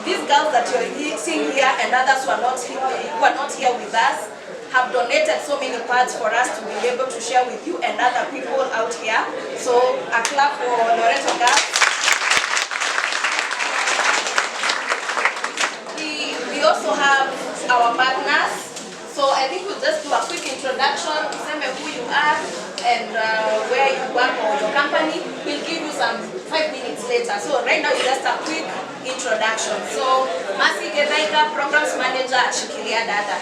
these girls that you're seeing here and others who are not here with us have donated so many pads for us to be able to share with you and other people out here. So a clap for Loreto girls. We also have our partners. So I think we'll just do a quick introduction, tell me who you are and where you work or your company. We'll give you some 5 minutes later. So right now it's just a quick introduction. So Mercy Genaika, Programs Manager at Shikilia Dada.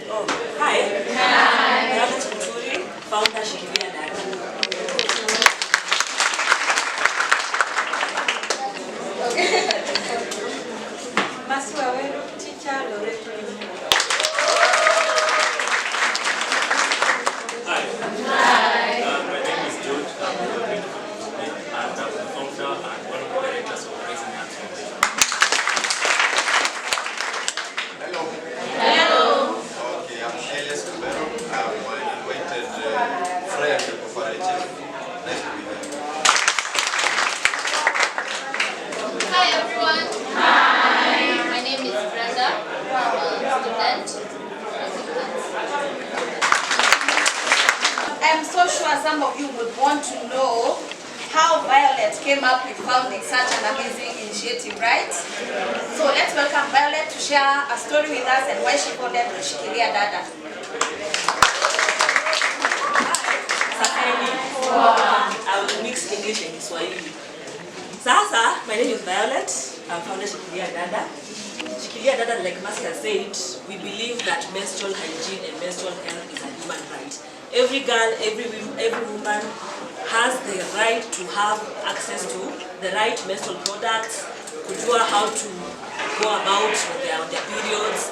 Oh, hi. Hi. I'm Chuturi, founder Shikilia Dada. Okay. Mercy Wawero, teacher, Loreto. I'm so sure some of you would want to know how Violet came up with founding such an amazing initiative, right? So let's welcome Violet to share a story with us and why she founded Shikilia Dada. I will mix English and Swahili. Sasa, my name is Violet. I'm founder Shikilia Dada. Shikilia Dada, like Mercy has said, we believe that menstrual hygiene and menstrual health is a human right. Every girl, every woman has the right to have access to the right menstrual products, kujua how to go about when they are on their periods,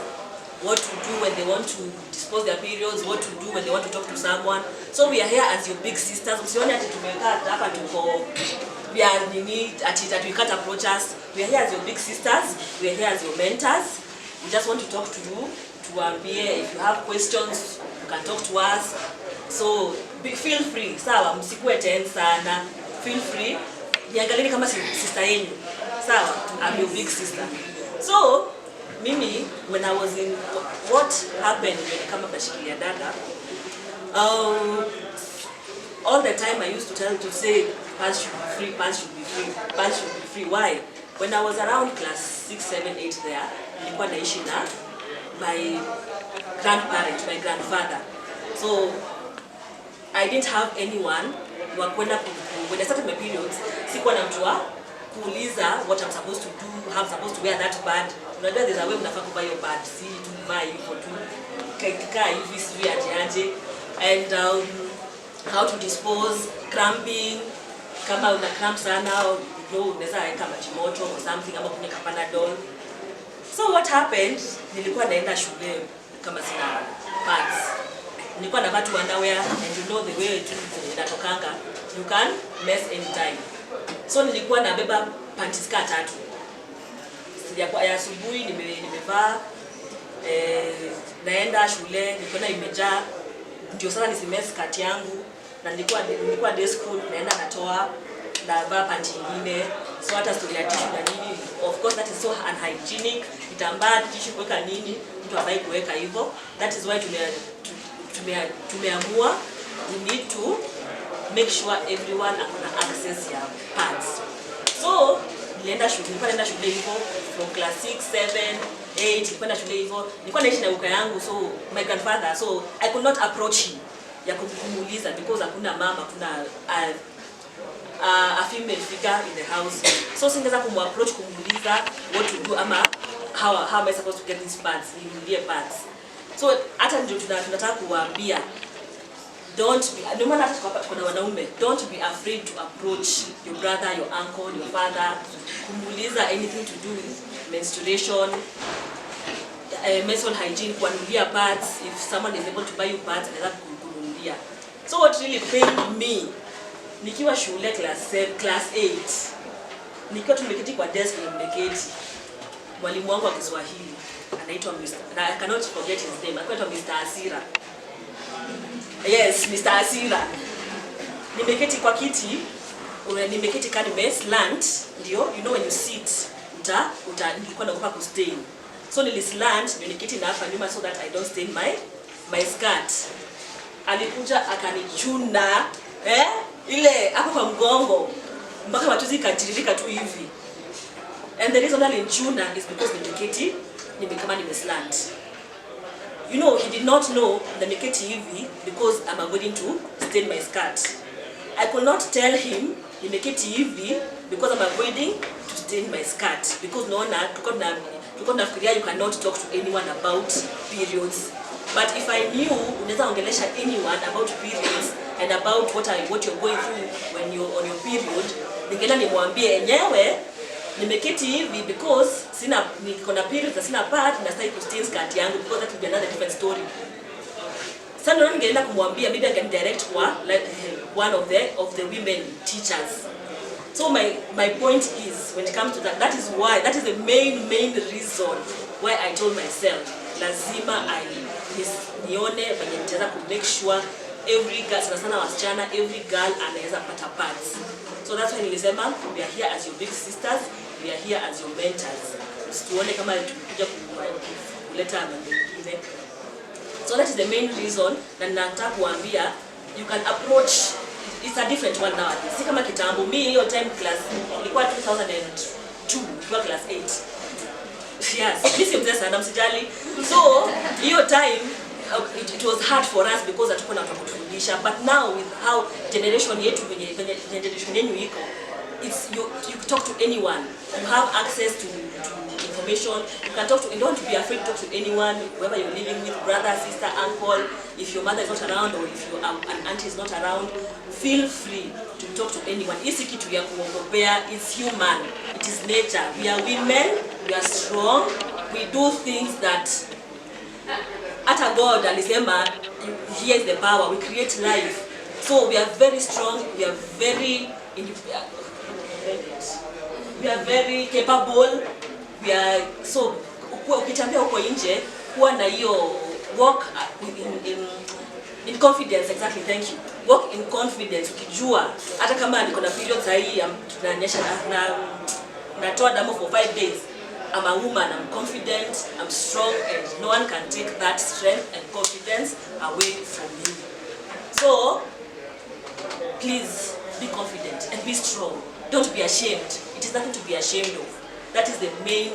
what to do when they want to dispose their periods, what to do when they want to talk to someone. So we are here as your big sisters. Usione ati tumekaa hapa tuko we are nini ati that we can't approach us. We are here as your big sisters. We are here as your mentors. We just want to talk to you, to if you have questions, you can talk to us. So feel free. Sawa, msikuwe tense sana. Feel free. Niangalieni kama sister yenu. Sawa, I'm your big sister. So Mimi, when I was in, what happened when I came up to Shikilia Dada, all the time I used to say, pants should be free, pants should be free, pants should be free. Why? When I was around class 6, 7, 8 there, nilikuwa naishi na my grandparent, my grandfather. So I didn't have anyone when I started my periods, sikuwa na mtu wa kuuliza what I'm supposed to do, how I'm supposed to wear that pad. Unajua there's a way mnafaa kuvaa your pad, si tuvaa hivyo tu kaa hivi sijui aje and how to dispose cramping, kama una cramp sana unaweza weka maji moto or something ama kunywa Panadol. So what happened, nilikuwa naenda shule kama sina pads, nilikuwa navaa tu underwear and you know the way tu inatokanga, you can mess anytime. So nilikuwa nabeba panties ka 3. Ya asubuhi nimevaa naenda shule, nilikuwa imejaa ndio sasa nisimess skirt yangu, na nilikuwa day school naenda natoa na vaa panty nyingine. So hata story ya tissue na nini, of course that is so unhygienic. Kitambaa tissue kuweka nini, mtu hafai kuweka hivyo. That is why tumeamua we need to make sure everyone has access ya pads. So nilienda shule hivyo from class 6, 7, 8, nilikwenda shule hivyo. Nilikuwa naishi na uka yangu, so my grandfather, so I could not approach him ya kumuuliza because hakuna mama, kuna a female figure in the house. So singeweza kumapproach kumuuliza what to do ama how am I supposed to get these pads, ninunulie pads. So hata ndio tunataka kuwaambia, don't be, no matter kuna wanaume, don't be afraid to approach your brother, your uncle, your father, kumuuliza anything to do with menstruation, menstrual hygiene, kuanulia pads. If someone is able to buy you pads, anaweza kununulia. So what really pained me, nikiwa shule class 8, nikiwa tumeketi kwa desk nimeketi, mwalimu wangu wa Kiswahili anaitwa Mr. I cannot forget his name, anaitwa Mr. Asira. Yes, Mr. Asira. Nimeketi kwa kiti nimeketi kani slant, ndio you know when you sit nilikuwa naogopa kustain. So nilislant ndio niketi na hapa nyuma so that I don't stain my skirt. Alikuja akanichuna ile hapo kwa mgongo mpaka machozi katiririka tu hivi. And the reason alinichuna is because nimeketi nimekama nimeslant. You know, he did not know nimeketi hivi because I'm avoiding to stain my skirt. I could not tell him nimeketi hivi because I'm avoiding to stain my skirt, because naona tulikuwa nafikiria you cannot talk to anyone about periods. But if I knew unaweza ongelesha anyone about periods and about what you're going through when you're on your period, ningeenda nimwambie enyewe nimeketi hivi because niko na periods na sina pad na sasa kustain skirt yangu, because that would be another different story. Sasa ndio ningeenda kumwambia, maybe I can direct kwa like one of the women teachers. So my point is, when it comes to that is the main reason why I told myself lazima nione venye nitaweza ku make sure every girl, sana wasichana, every girl anaweza pata pads. So that's why nilisema we are here as your big sisters, we are here as your mentors. Tuone kama tukikuja kuleta mambo mengine. So that is the main reason na nataka kuambia you can approach. It's a different one nowadays. Si kama kitambo, mimi hiyo time class ilikuwa 2002 kwa class 8. Yes, this is just msijali. So hiyo time it was hard for us because hatukuwa na watu kutufundisha, but now with how generation yetu generation yenu iko, it's you talk to anyone, you have access to information, you can talk to, and don't be afraid to talk to anyone, whoever you're living with, brother, sister, uncle. If your mother is not around or if your an auntie is not around, feel free to talk to anyone. Isi kitu ya kuogopea, it's human, it is nature. We are women, we are strong, we do things that ata God alisema, here is the power, we create life. So we are very strong, we are very capable. We are so ukitambia huko nje kuwa na hiyo walk in confidence. Exactly, thank you. Walk in confidence, ukijua hata kama niko na period sahi tunanyesha na natoa damu for 5 days, I'm a woman, I'm confident, I'm strong, and no one can take that strength and confidence away from you. So please be confident and be strong. Don't be ashamed. It is nothing to be ashamed of. That is the main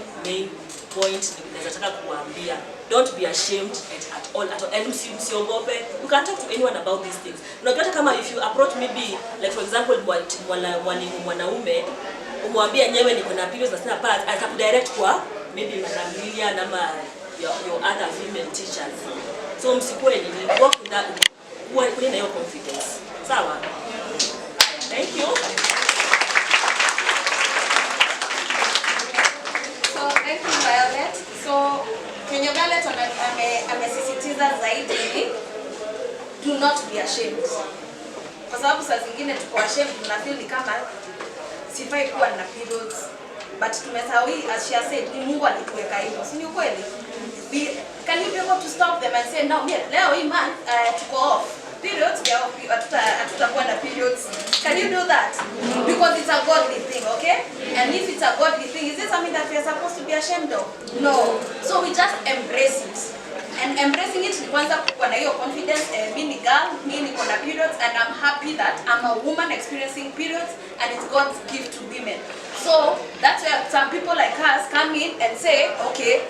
point nataka kuambia. Don't be ashamed at all. And msiogope. You can talk to anyone about these things. Unajua kama if you approach maybe like for example mwanaume umwambia nyewe niko na periods na sina pads, atakudirect kwa maybe Madam Lilian ama your other female teachers. So msikuwe ni work in that, kuwa na hiyo confidence. Sawa? Thank you. Thank you, Violet. So, Kenya Violet amesisitiza zaidi, do not be ashamed. Kwa sababu saa zingine tuko ashamed, tunafeel ni kama sifai kuwa na periods, but tumesahau, as she said, ni Mungu alituweka hivyo. Si ni ukweli? Can you be able to stop them and say, now leo hii month tuko off periods, hatutakuwa na periods? Can you do that? Because it's a godly thing, okay? And if it's a godly thing, is it something that we are supposed to be ashamed of? No. So we just embrace it. And embracing it, ni kwanza kuwa na hiyo confidence, mimi ni girl, mimi niko na periods, and I'm happy that I'm a woman experiencing periods, and it's God's gift to women. So that's where some people like us come in and say, okay,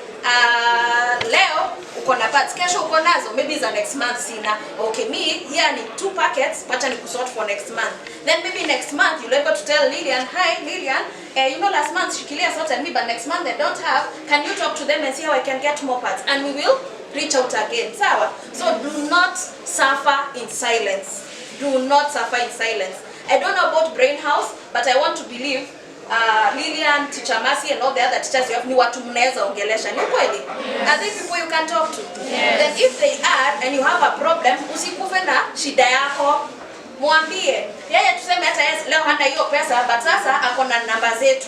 leo uko na pads, kesho uko nazo, maybe the next month sina. Okay, me here ni 2 packets, pacha ni kusort for next month. Then maybe next month you'll able to tell Lilian, hi Lilian, you know last month Shikilia sorted me, but next month they don't have. Can you talk to them and see how I can get more pads? And we will reach out again. Sawa? So do not suffer in silence. Do not suffer in silence. I don't know about Brain House, but I want to believe Lilian, Teacher Mercy, and all the other teachers you have, ni watu mnaweza ongelesha. Ni kweli? Are these people you can talk to? Yes. Then if they are and you have a problem, usikufe na shida yako. Mwambie. Yeye tuseme hata leo hana hiyo pesa, but sasa ako na namba zetu.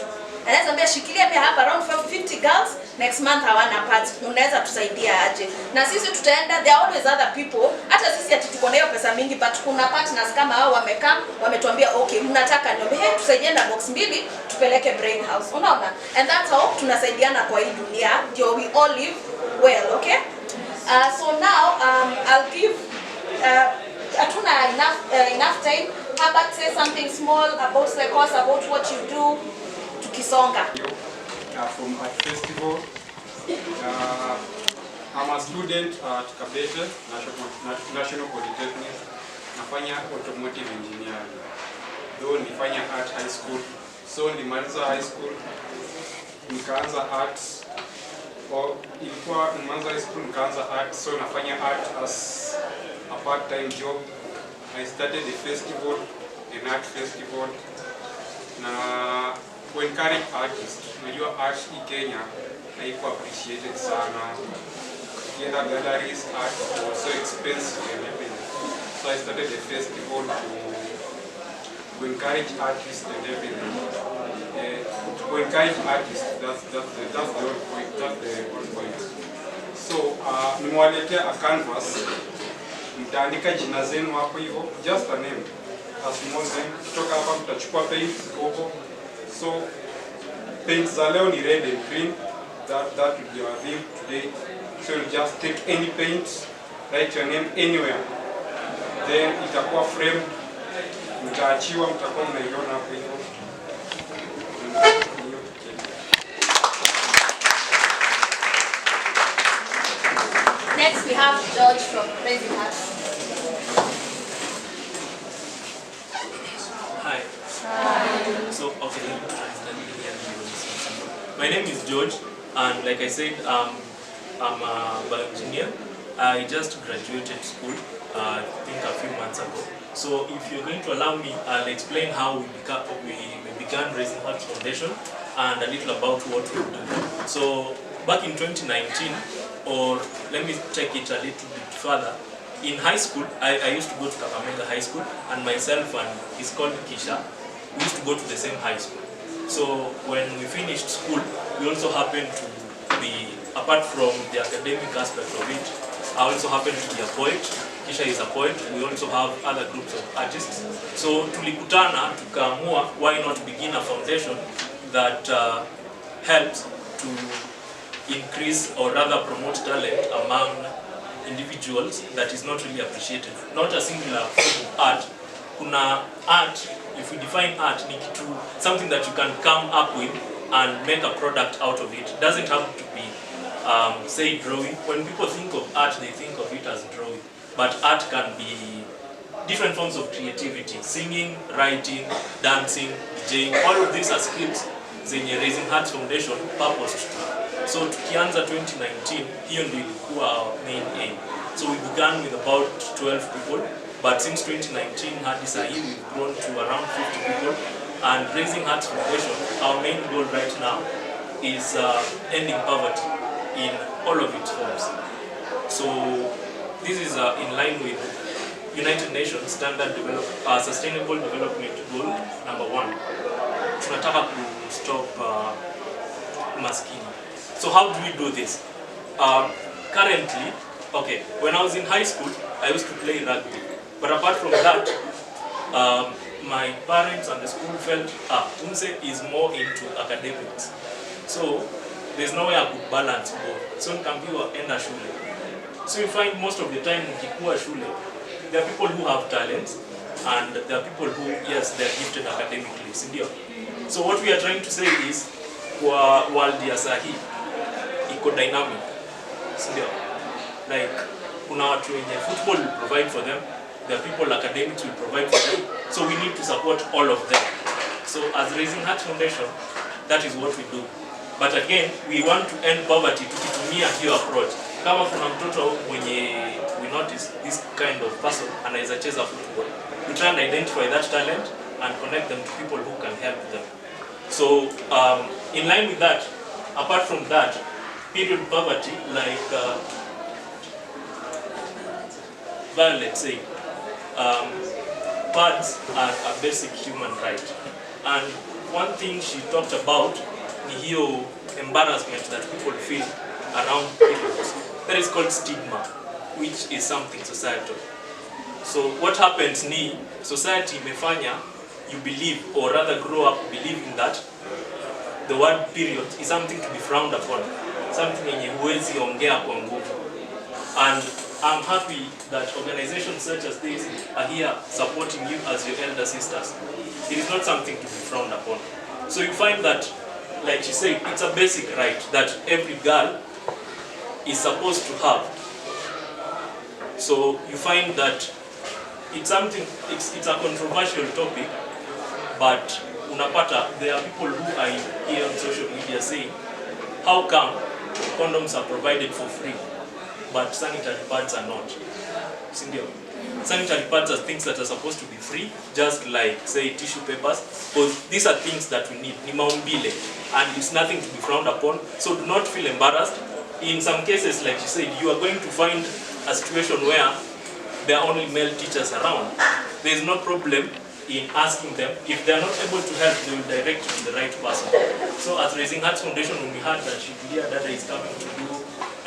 Anaweza mbia shikilia pia hapa around 50 girls next month hawana pads, unaweza tusaidia aje? Na sisi tutaenda, there are always other people. Hata sisi ati tuko na hiyo pesa mingi, but kuna partners kama hao wamekaa wametuambia okay, mnataka niombe, hey, tusaidie na box 2 tupeleke brain house. Unaona? And that's how tunasaidiana kwa hii dunia, ndio we all live well, okay? So now I'll give hatuna enough time. Herbert, say something small about the course, about what you do. Tukisonga. From Art Festival. I'm a student at Kabete National Polytechnic. Nafanya automotive engineering. Though nifanya art high school. So nimaliza high school, nikaanza art. Ilikuwa nimaliza high school nikaanza art, so nafanya art as a part-time job. I started a festival, an art festival. Na to encourage artists. Unajua art in Kenya haiko appreciated sana. Theater galleries, art was so expensive and everything. So I started a festival to encourage artists and everything. To encourage artists, that's the whole point. That's the whole point. So nimewaletea a canvas. Mtaandika jina zenu hapo hivyo, just a name, a small name. Kutoka hapa mtachukua paint huko. So paints za leo ni red and green. That will be our theme today. So you just take any paint, write your name anywhere. Then itakuwa framed, mtaachiwa, mtakuwa mnaiona hapo hivyo. Next we have George from Raising Hearts. Hi. So, okay, let me translate here. My name is George, and like I said, I'm a bioengineer. I just graduated school, I think a few months ago. So, if you're going to allow me, I'll explain how we began Raising Hearts Foundation and a little about what we do. So, back in 2019, or let me take it a little bit further. In high school, I used to go to Kakamega High School, and myself and he's called Kisha, we used to go to the same high school. So when we finished school, we also happened to be, apart from the academic aspect of it, I also happen to be a poet. Kisha is a poet. We also have other groups of artists. So tulikutana, tukaamua, why not begin a foundation that helps to increase or rather promote talent among individuals that is not really appreciated. Not a singular form of art. Kuna art, if we define art, something that you can come up with and make a product out of it. Doesn't have to be, say, drawing. When people think of art, they think of it as drawing. But art can be different forms of creativity. Singing, writing, dancing, DJing, all of these are skills zenye Raising Hearts Foundation purposed to. So tukianza 2019, hiyo ndio ilikuwa our main aim. So we began with about 12 people, but since 2019 hadi saa hii we've grown to around 50 people. And Raising Hearts Foundation, our main goal right now is ending poverty in all of its forms. So this is in line with United Nations Sustainable Development Goal #1. Tunataka to stop umaskini. So how do we do this? Currently, okay, when I was in high school, I used to play rugby. But apart from that, my parents and the school felt, Umse is more into academics. So there's no way I could balance both. So nikambiwa enda shule. So you find most of the time ukikuwa shule, there are people who have talents and there are people who, yes, they're gifted academically. Sindio? So what we are trying to say is, kwa world ya sahi, iko dynamic. Sindio? Like, kuna watu wenye football will provide for them, there are people academics will provide for them. So we need to support all of them. So as Raising Hearts Foundation, that is what we do. But again, we want to end poverty tukitumia hiyo approach. Kama kuna mtoto mwenye we notice this kind of person anaweza cheza football, we try and identify that talent and connect them to people who can help them. So in line with that, apart from that, period poverty, like Violet said, pads are a basic human right. And one thing she talked about ni hiyo embarrassment that people feel around periods. That is called stigma, which is something societal. So what happens ni society imefanya you believe, or rather grow up believing that the word period is something to be frowned upon, something yenye huwezi ongea kwa nguvu. And I'm happy that organizations such as this are here supporting you as your elder sisters. It is not something to be frowned upon. So you find that, like she said, it's a basic right that every girl is supposed to have. So you find that it's something, it's a controversial topic, but unapata, there are people who are here on social media saying, how come condoms are provided for free, but sanitary pads are not? Sindio? Sanitary pads are things that are supposed to be free, just like, say, tissue papers, because these are things that we need, ni maumbile, and it's nothing to be frowned upon, so do not feel embarrassed. In some cases, like you said, you are going to find a situation where there are only male teachers around. There is no problem in asking them. If they are not able to help, they will direct you to the right person. So as Raising Hearts Foundation, when we heard that Shikilia Dada is coming to do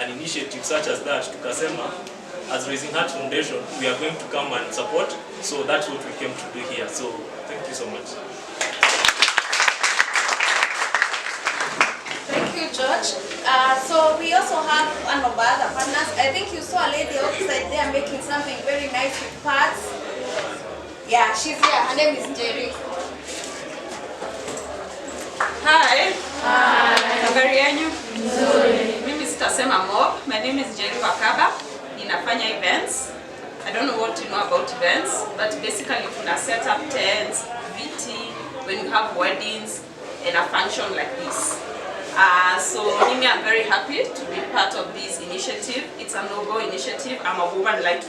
an initiative such as that, tukasema, as Raising Hearts Foundation, we are going to come and support. So that's what we came to do here. So thank you so much. Thank you, George. So we also have one of our other partners. I think you saw a lady outside there making something very nice with pads. Yeah, she's here. Her name is Jerry. Hi. Habari yenu? Mimi sitasema more. My name is Jerry Wakaba. Ninafanya events. I don't know what you know about events, but basically kuna set up tents, VT, when you have weddings and a function like this. So Mimi, I'm very happy to be part of this initiative. It's a noble initiative. I'm a woman like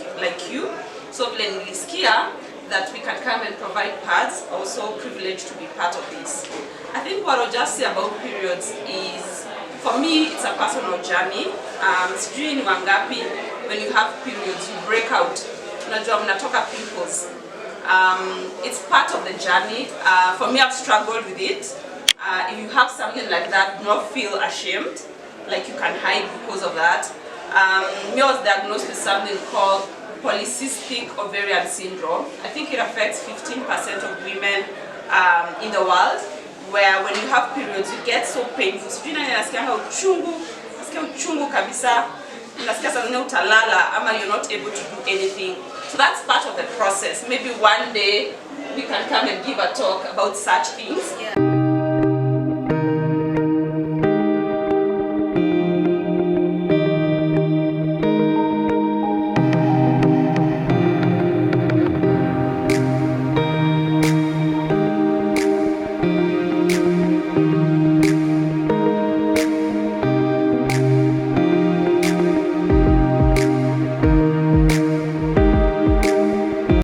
you. So vile nilisikia that we can come and provide pads, also privileged to be part of this. I think what I'll just say about periods is, for me, it's a personal journey. Sijui ni wangapi, when you have periods, you break out. Unajua mnatoka pimples. It's part of the journey. For me, I've struggled with it. If you have something like that, do not feel ashamed, like you can hide because of that. Me was diagnosed with something called polycystic ovarian syndrome. I think it affects 15% of women in the world, where when you have periods, you get so painful. Unasikia uchungu kabisa, unasikia sana utalala, ama you're not able to do anything. So that's part of the process. Maybe one day we can come and give a talk about such things. Yeah.